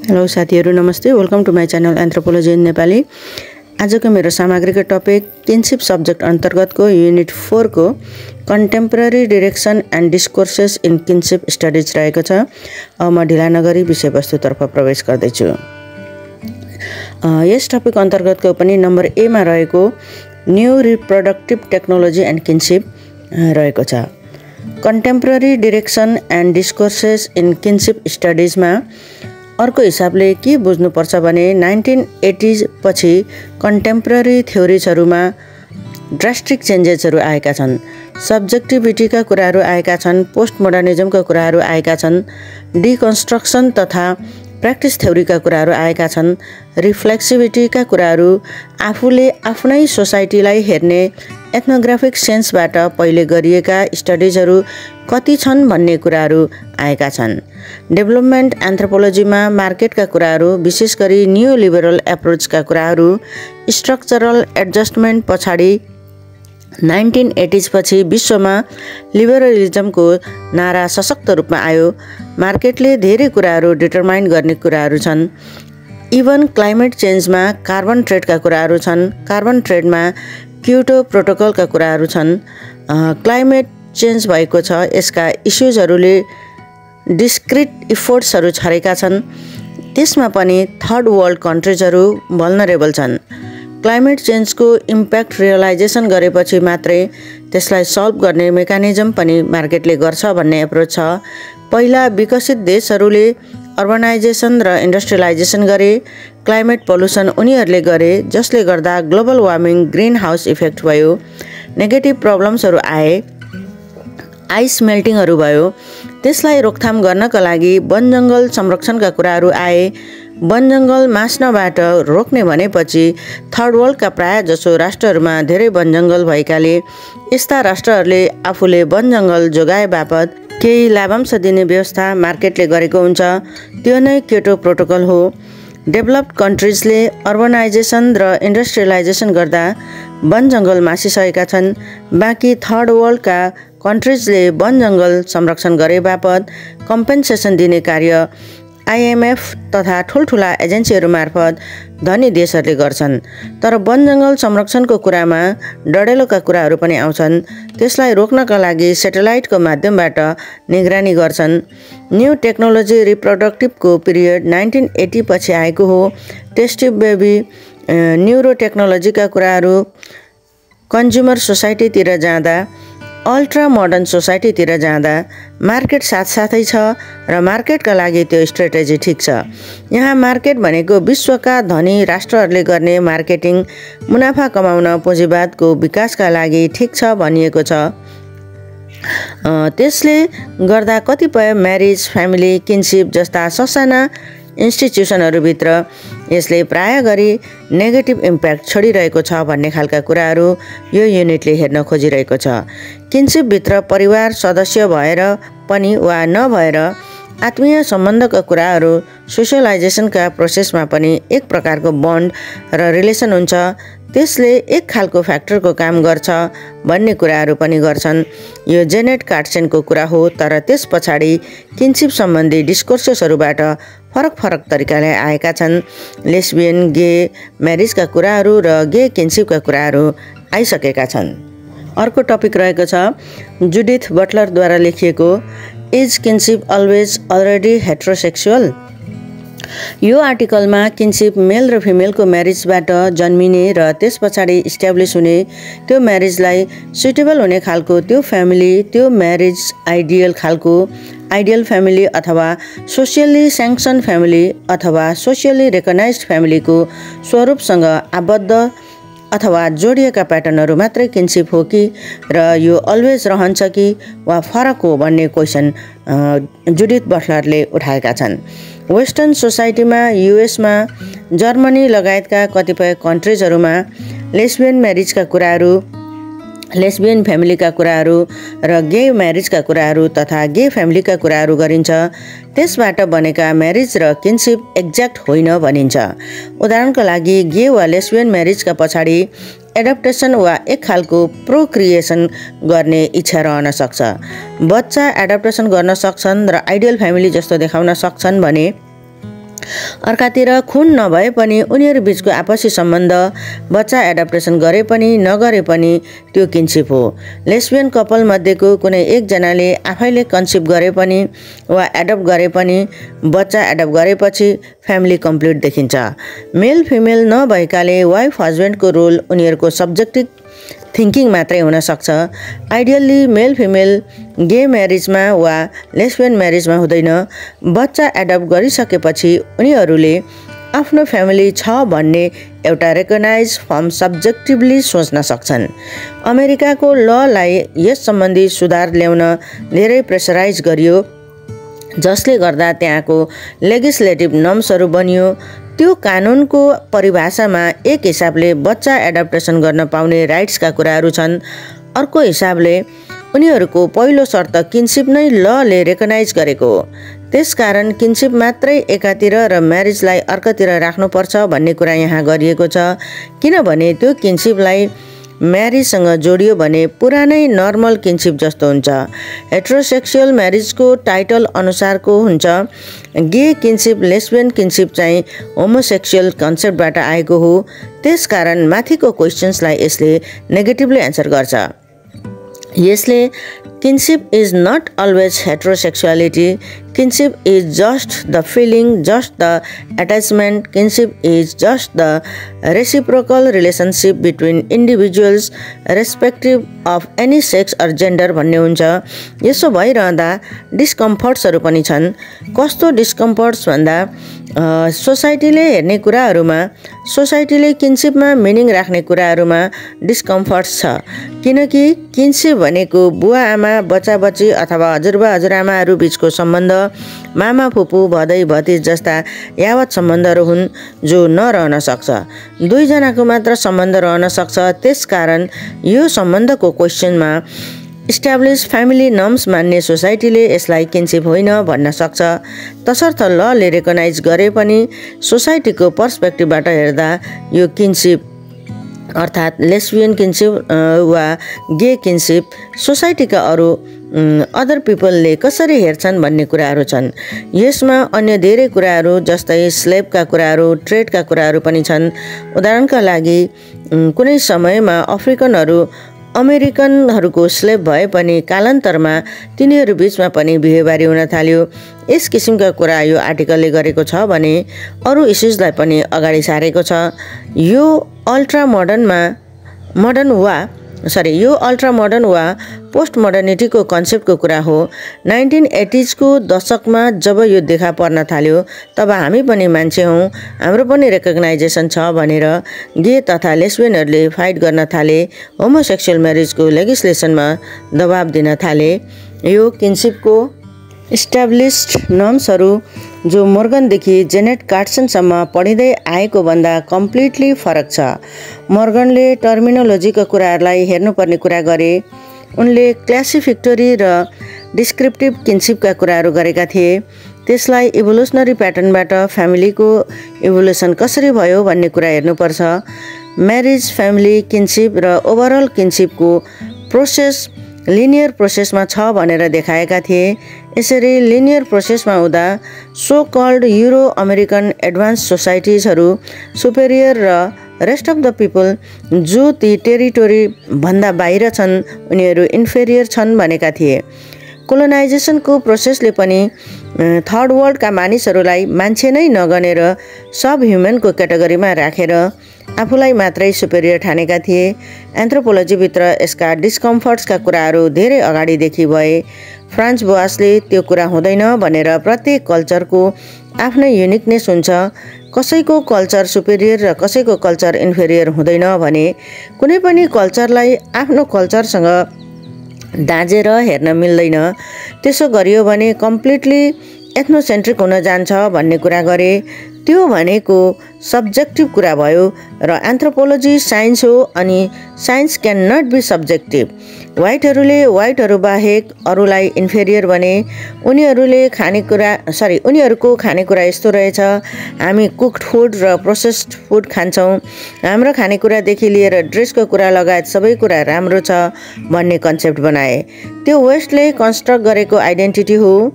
Hello साथीहरु नमस्ते welcome to my channel anthropology in Nepali. आजको मेरो सामग्रीको टपिक किनशिप सब्जेक्ट अन्तर्गतको युनिट 4 को contemporary direction and discourses in kinship studies रहेको छ। अब म ढिला नगरी विषयवस्तुतर्फ प्रवेश गर्दैछु। यस टपिक अन्तर्गतको पनि नम्बर ए मा रहेको new reproductive technology and kinship रहेको छ। Contemporary direction and discourses in kinship स्टडिजमा अर्को हिसाबले के बुझ्नुपर्छ भने 1980s पछि कन्टेम्पोरेरी थ्योरिजहरुमा ड्रास्टिक चेन्जेसहरु आएका छन्। सब्जेक्टिभिटीका कुराहरु आएका छन्, पोस्ट मोडर्निजमका कुराहरु आएका छन्, डिकन्स्ट्रक्सन तथा प्र्याक्टिस थ्योरीका कुराहरु आएका छन्, रिफ्लेक्सिभिटीका कुराहरु, आफूले आफ्नै सोसाइटीलाई हेर्ने एथनोग्राफिक सेन्सबाट पहिले गरिएका स्टडिजहरु कति छन् भन्ने कुराहरु आएका छन्। डेभलपमेन्ट एन्थ्रोपोलोजीमा मार्केटका कुराहरु, विशेष गरी न्यू लिबरल एप्रोचका कुराहरु, स्ट्रक्चरल एडजस्टमेन्ट पछाडि 1980s पछि विश्वमा लिबरलिजमको नारा सशक्त रूपमा आयो। मार्केटले धेरै कुराहरु डिटरमाइन गर्ने कुराहरु छन्। इभन क्लाइमेट चेन्जमा कार्बन ट्रेडका कुराहरु छन्। कार्बन ट्रेडमा क्योटो प्रोटोकलका कुराहरु छन्। क्लाइमेट चेन्ज भएको छ, यसका इस्युजहरुले डिस्क्रिट इफोर्ट्सहरु छरेका छन्। त्यसमा पनि थर्ड वर्ल्ड कन्ट्रीजहरु भल्नरेबल छन्। क्लाइमेट चेन्जको इम्प्याक्ट रियलाइजेसन गरेपछि मात्रै त्यसलाई सल्भ गर्ने मेकानिजम पनि मार्केटले गर्छ भन्ने एप्रोच छ। पहिला विकसित देशहरूले अर्बनाइजेसन र इन्डस्ट्रियलाइजेसन गरे। क्लाइमेट पोल्युसन उनीहरूले गरे, जसले गर्दा global warming, green house effect भयो, नेगेटिभ प्रब्लम्सहरू आए, आइस मेल्टिङहरू भयो। त्यसलाई रोकथाम गर्नका लागि वन जङ्गल संरक्षणका कुराहरू आए। वन जङ्गल मास्नबाट रोक्ने भनेपछि थर्ड वर्ल्डका प्राय जसो राष्ट्रहरूमा धेरै वन जङ्गल भएकाले यस्ता राष्ट्रहरूले आफूले वन जङ्गल जोगाए बापत केही लाभांश दिने व्यवस्था मार्केटले गरेको हुन्छ। त्यो नै क्योटो प्रोटोकल हो। डेभलप्ड कन्ट्रिजले अर्बनाइजेसन र इन्डस्ट्रियलाइजेसन गर्दा वन जङ्गल मासिसकेका छन्। बाँकी थर्ड वर्ल्डका कन्ट्रिजले वन जङ्गल संरक्षण गरे बापत कम्पेन्सेसन दिने कार्य IMF तथा ठुल्ठुला एजेन्सीहरू मार्फत धनी देशहरूले गर्छन्। तर वन जङ्गल संरक्षणको कुरामा डडेलोका कुराहरू पनि आउँछन्। त्यसलाई रोक्नका लागि सेटेलाइटको माध्यमबाट निगरानी गर्छन्। न्यू टेक्नोलोजी रिप्रोडक्टिभको पिरियड 1980 पछि आएको हो। टेस्टिभ बेबी, न्युरो टेक्नोलोजीका कुराहरू कन्ज्युमर सोसाइटीतिर जाँदा, अल्ट्रा मोडर्न सोसाइटीतिर जाँदा मार्केट साथसाथै छ र मार्केटका लागि त्यो स्ट्रेटेजी ठिक छ। यहाँ मार्केट भनेको विश्वका धनी राष्ट्रहरूले गर्ने मार्केटिङ, मुनाफा कमाउन पुँजीवादको विकासका लागि ठिक छ भनिएको छ। त्यसले गर्दा कतिपय म्यारिज, फ्यामिली, किनशिप जस्ता ससाना इन्स्टिट्युसनहरूभित्र यसले प्राय गरी नेगेटिभ इम्प्याक्ट छोडिरहेको छ भन्ने खालका कुराहरू यो युनिटले हेर्न खोजिरहेको छ। किनशिपभित्र परिवार सदस्य भएर पनि वा नभएर आत्मीय सम्बन्धका कुराहरू, सोसियलाइजेसनका प्रोसेसमा पनि एक प्रकारको बन्ड र रिलेसन हुन्छ। त्यसले एक खालको फ्याक्टरको काम गर्छ भन्ने कुराहरू पनि गर्छन्। यो जेनेट कार्टसेनको कुरा हो, तर त्यस पछाडि किनशिप सम्बन्धी डिस्कोर्सेसहरूबाट फरक फरक तरिकाले आएका छन्। लेस्बियन, गे म्यारिजका कुराहरू र गे किनशिपका कुराहरू आइसकेका छन्। अर्को टपिक रहेको छ जुडिथ बटलरद्वारा लेखिएको is kinship always already heterosexual. यो आर्टिकलमा किनशिप मेल र फिमेलको म्यारिजबाट जन्मिने र त्यस पछाडि इस्ट्याब्लिस हुने त्यो म्यारिजलाई सुटेबल हुने खालको त्यो फ्यामिली, त्यो म्यारिज आइडियल खालको आइडियल फ्यामिली अथवा सोसियली स्याङ्सन फ्यामिली अथवा सोसियली रेकग्नाइज्ड फ्यामिलीको स्वरूपसँग आबद्ध अथवा जोडिएका प्याटर्नहरू मात्रै किनशिप हो कि र यो अलवेज रहन्छ कि वा फरक हो भन्ने क्वेसन जुडिथ बटलरले उठाएका छन्। वेस्टर्न सोसाइटीमा, युएसमा, जर्मनी लगायतका कतिपय कन्ट्रिजहरूमा लेस्बियन म्यारिजका कुराहरू, लेस्बियन फ्यामिलीका कुराहरू र गे म्यारिजका कुराहरू तथा गे फ्यामिलीका कुराहरू गरिन्छ। त्यसबाट बनेका म्यारिज र किनशिप एक्ज्याक्ट होइन भनिन्छ। उदाहरणका लागि गे वा लेस्बियन म्यारिजका पछाडि एडप्टेसन वा एक खालको प्रोक्रिएसन गर्ने इच्छा रहन सक्छ। बच्चा एडप्टेसन गर्न सक्छन् र आइडियल फ्यामिली जस्तो देखाउन सक्छन् भने अर्कातिर खुन नभए पनि उनीहरू बीचको आपसी सम्बन्ध बच्चा एडाप्टेसन गरे पनि नगरे पनि त्यो किनसिप हो। लेस्बियन कपल मध्येको कुनै एकजनाले आफैले कन्सिप गरे पनि वा एडप्ट गरे पनि बच्चा एडप्ट गरेपछि फ्यामिली कम्प्लिट देखिन्छ। मेल फिमेल नभएकाले वाइफ हस्बेन्डको रोल उनीहरूको सब्जेक्टिभ थिङ्किङ मात्रै हुन सक्छ। आइडियल्ली मेल फिमेल गे म्यारिजमा वा लेस्बियन म्यारिजमा हुँदैन। बच्चा एडप्ट गरिसकेपछि उनीहरूले आफ्नो फ्यामिली छ भन्ने एउटा रेकगनाइज फर्म सब्जेक्टिभली सोच्न सक्छन्। अमेरिकाको ललाई यस सम्बन्धी सुधार ल्याउन धेरै प्रेसराइज गरियो, जसले गर्दा त्यहाँको लेजिस्लेटिभ नर्म्सहरू बनियो। त्यो कानुनको परिभाषामा एक हिसाबले बच्चा एडाप्टेसन गर्न पाउने राइट्सका कुराहरू छन्, अर्को हिसाबले उनीहरूको पहिलो शर्त किनसिप नै लले रेकगनाइज गरेको हो। त्यसकारण किनसिप मात्रै एकातिर र म्यारिजलाई अर्कातिर राख्नुपर्छ भन्ने कुरा यहाँ गरिएको छ, किनभने त्यो किनसिपलाई म्यारिजसँग जोडियो भने पुरानै नर्मल किनसिप जस्तो हुन्छ। हेट्रोसेक्सुअल म्यारिजको टाइटल अनुसारको हुन्छ। गे किनसिप लेस्बियन किनसिप चाहिँ होमोसेक्सुअल कन्सेप्टबाट आएको हो। त्यसकारण माथिको क्वेसन्सलाई यसले नेगेटिभली एन्सर गर्छ। यसले kinship is not always heterosexuality, kinship is just the feeling, just the attachment, kinship is just the reciprocal relationship between individuals respective of any sex or gender भन्ने हुन्छ। यसो भइरहँदा डिस्कम्फर्ट्सहरू पनि छन्। कस्तो डिस्कम्फर्ट्स भन्दा सोसाइटीले हेर्ने कुराहरूमा, सोसाइटीले किनसिपमा मिनिङ राख्ने कुराहरूमा डिस्कम्फर्ट्स छ, किनकि किनसिप भनेको बुवा आमा बच्चा बच्ची अथवा हजुरबा हजुरआमाहरू बिचको सम्बन्ध, मामा फुपू भदै भतिज जस्ता यावत सम्बन्धहरू हुन् जो नरहन सक्छ। दुईजनाको मात्र सम्बन्ध रहन सक्छ। त्यसकारण यो सम्बन्धको क्वेसनमा इस्ट्याब्लिस फ्यामिली नर्म्स मान्ने सोसाइटीले यसलाई किनसिप होइन भन्न सक्छ। तसर्थ लले रेकगनाइज गरे पनि सोसाइटीको पर्सपेक्टिभबाट हेर्दा यो किनसिप अर्थात् लेस्बियन किनसिप वा गे किनसिप सोसाइटीका अरू अदर पिपलले कसरी हेर्छन् भन्ने कुराहरू छन्। यसमा अन्य धेरै कुराहरू जस्तै स्लेभका कुराहरू, ट्रेडका कुराहरू पनि छन्। उदाहरणका लागि कुनै समयमा अफ्रिकनहरू अमेरिकनहरूको स्लेभ भए पनि कालान्तरमा तिनीहरू बिचमा पनि बिहेबारी हुन थाल्यो। यस किसिमका कुरा यो आर्टिकलले गरेको छ भने अरू इस्युजलाई पनि अगाडि सारेको छ। यो अल्ट्रा मोडर्न वा पोस्ट मोडर्निटीको कन्सेप्टको कुरा हो। 1980s को दशकमा जब यो देखा पर्न थाल्यो तब हामी पनि मान्छे हौँ, हाम्रो पनि रेकगनाइजेसन छ भनेर गे तथा लेस्बियनहरूले फाइट गर्न थाले। होमोसेक्सुअल म्यारिजको लेजिस्लेसनमा दबाब दिन थाले। यो किनसिपको इस्ट्याब्लिस्ड नर्म्सहरू जो मोर्गनदेखि जेनेट कार्टसनसम्म पढिँदै आएको भन्दा कम्प्लिटली फरक छ। मोर्गनले टर्मिनोलोजीका कुराहरूलाई हेर्नुपर्ने कुरा गरे। उनले क्लासिफिक्टोरी र डिस्क्रिप्टिभ किनसिपका कुराहरू गरेका थिए। त्यसलाई इभोल्युसनरी प्याटर्नबाट फ्यामिलीको इभोल्युसन कसरी भयो भन्ने कुरा हेर्नुपर्छ। म्यारिज, फ्यामिली, किनसिप र ओभरअल किनसिपको प्रोसेस लिनियर प्रोसेसमा छ भनेर देखाएका थिए। यसरी लिनियर प्रोसेसमा हुँदा so called euro american advance सोसाइटिजहरू सुपेरियर र रेस्ट अफ द पिपल जो ती टेरिटोरी भन्दा बाहिर छन् उनीहरू इन्फेरियर छन् भनेका थिए। कोलोनाइजेसनको प्रोसेसले पनि थर्ड वर्ल्डका मानिसहरूलाई मान्छे नै नगनेर सब ह्युमनको क्याटेगोरीमा राखेर आफूलाई मात्रै सुपेरियर ठानेका थिए। एन्थ्रोपोलोजीभित्र यसका डिस्कम्फर्ट्सका कुराहरू धेरै अगाडिदेखि भए। फ्रान्स बोआसले त्यो कुरा हुँदैन भनेर प्रत्येक कल्चरको आफ्नै युनिकनेस हुन्छ, कसैको कल्चर सुपेरियर र कसैको कल्चर इन्फेरियर हुँदैन भने कुनै पनि कल्चरलाई आफ्नो कल्चरसँग दाँजेर हेर्न मिल्दैन। त्यसो गरियो भने कम्प्लिटली एथ्नोसेन्ट्रिक हुन जान्छ भन्ने कुरा गरे। त्यो भनेको सब्जेक्टिभ कुरा भयो र एन्थ्रोपोलोजी साइन्स हो अनि science can not be subjective. व्हाइटहरू बाहेक अरूलाई इन्फेरियर भने उनीहरूको खानेकुरा यस्तो रहेछ, हामी कुक्ड फुड र प्रोसेस्ड फुड खान्छौँ, हाम्रो खानेकुरादेखि लिएर ड्रेसको कुरा लगायत सबै कुरा राम्रो छ भन्ने कन्सेप्ट बनाए। त्यो वेस्टले कन्स्ट्रक्ट गरेको आइडेन्टिटी हो।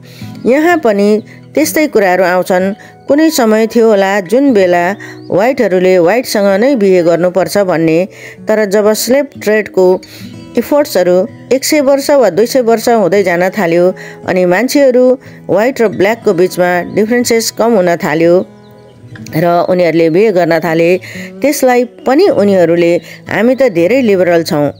यहाँ पनि त्यस्तै कुराहरू आउँछन्। कुनै समय थियो होला जुन बेला व्हाइटहरूले व्हाइटसँग नै बिहे गर्नुपर्छ भन्ने, तर जब स्लेभ ट्रेडको इफोर्ट्सहरू 100 वर्ष वा 200 वर्ष हुँदै जान थाल्यो अनि मान्छेहरू व्हाइट र ब्ल्याकको बिचमा डिफ्रेन्सेस कम हुन थाल्यो र उनीहरूले बिहे गर्न थाले, त्यसलाई पनि उनीहरूले हामी त धेरै लिबरल छौँ,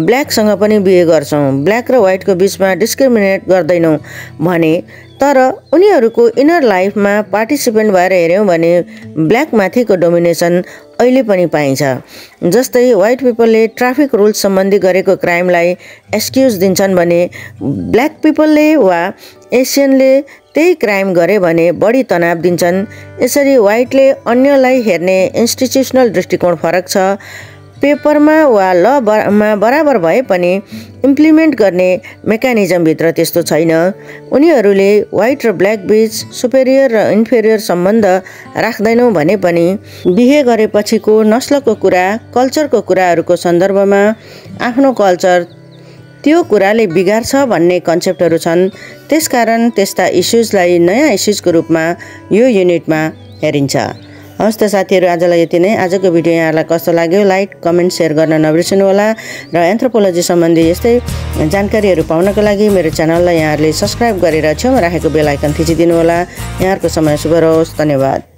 ब्ल्याकसँग पनि बिहे गर्छौँ, ब्ल्याक र व्हाइटको बिचमा डिस्क्रिमिनेट गर्दैनौँ भने, तर उनीहरूको इनर लाइफमा पार्टिसिपेन्ट भएर हेऱ्यौँ भने ब्ल्याकमाथिको डोमिनेसन अहिले पनि पाइन्छ। जस्तै व्हाइट पिपलले ट्राफिक रुल्स सम्बन्धी गरेको क्राइमलाई एक्सक्युज दिन्छन् भने ब्ल्याक पिपलले वा एसियनले त्यही क्राइम गरे भने बढी तनाव दिन्छन्। यसरी व्हाइटले अन्यलाई हेर्ने इन्स्टिट्युसनल दृष्टिकोण फरक छ। पेपरमा वा लमा बराबर भए पनि इम्प्लिमेन्ट गर्ने मेकानिजमभित्र त्यस्तो छैन। उनीहरूले व्हाइट र ब्ल्याक बीच सुपेरियर र इन्फेरियर सम्बन्ध राख्दैनौँ भने पनि बिहे गरेपछिको नस्लको कुरा, कल्चरको कुराहरूको सन्दर्भमा आफ्नो कल्चर त्यो कुराले बिगार्छ भन्ने कन्सेप्टहरू छन्। त्यसकारण त्यस्ता इस्युजलाई नयाँ इस्युजको रूपमा यो युनिटमा हेरिन्छ। हवस् त साथीहरू, आजलाई यति नै। आजको भिडियो यहाँहरूलाई कस्तो लाग्यो लाइक, कमेन्ट, सेयर गर्न नबिर्सनुहोला र एन्थ्रोपोलोजी सम्बन्धी यस्तै जानकारीहरू पाउनको लागि मेरो च्यानललाई यहाँहरूले सब्सक्राइब गरेर छेउमा राखेको बेल आइकन थिचिदिनुहोला। यहाँहरूको समय शुभ रहोस्। धन्यवाद।